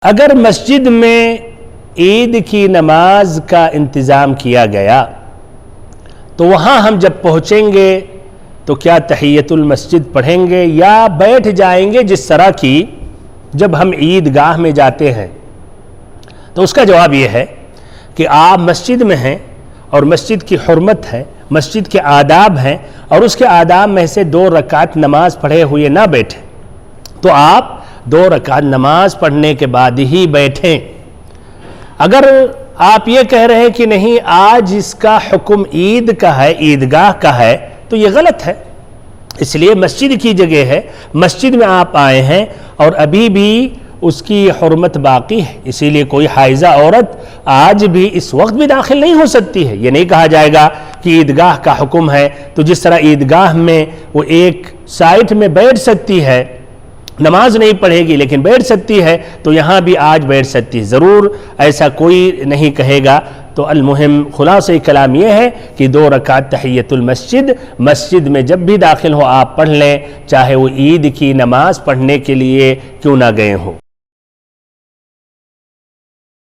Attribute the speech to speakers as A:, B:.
A: اگر مسجد میں عید کی نماز کا انتظام کیا گیا تو وہاں ہم جب پہنچیں گے تو کیا تحیت المسجد پڑھیں گے یا بیٹھ جائیں گے جس طرح کی جب ہم عیدگاہ میں جاتے ہیں؟ تو اس کا جواب یہ ہے کہ آپ مسجد میں ہیں اور مسجد کی حرمت ہے، مسجد کے آداب ہیں، اور اس کے آداب میں سے 2 رکعت نماز پڑھے ہوئے نہ بیٹھیں، تو آپ 2 رکعت نماز پڑھنے کے بعد ہی بیٹھیں۔ اگر آپ یہ کہہ رہے ہیں کہ نہیں آج اس کا حکم عید کا ہے، عیدگاہ کا ہے، تو یہ غلط ہے۔ اس لیے مسجد کی جگہ ہے، مسجد میں آپ آئے ہیں اور ابھی بھی اس کی حرمت باقی ہے، اسی لیے کوئی حائضہ عورت آج بھی اس وقت بھی داخل نہیں ہو سکتی ہے۔ یہ نہیں کہا جائے گا کہ عیدگاہ کا حکم ہے تو جس طرح عیدگاہ میں وہ ایک سائٹ میں بیٹھ سکتی ہے، نماز نہیں پڑھے گی لیکن بیٹھ سکتی ہے، تو یہاں بھی آج بیٹھ سکتی ہے، ضرور ایسا کوئی نہیں کہے گا۔ تو المہم خلاصہ کلام یہ ہے کہ 2 رکعت تحیت المسجد مسجد میں جب بھی داخل ہو آپ پڑھ لیں، چاہے وہ عید کی نماز پڑھنے کے لیے کیوں نہ گئے ہوں۔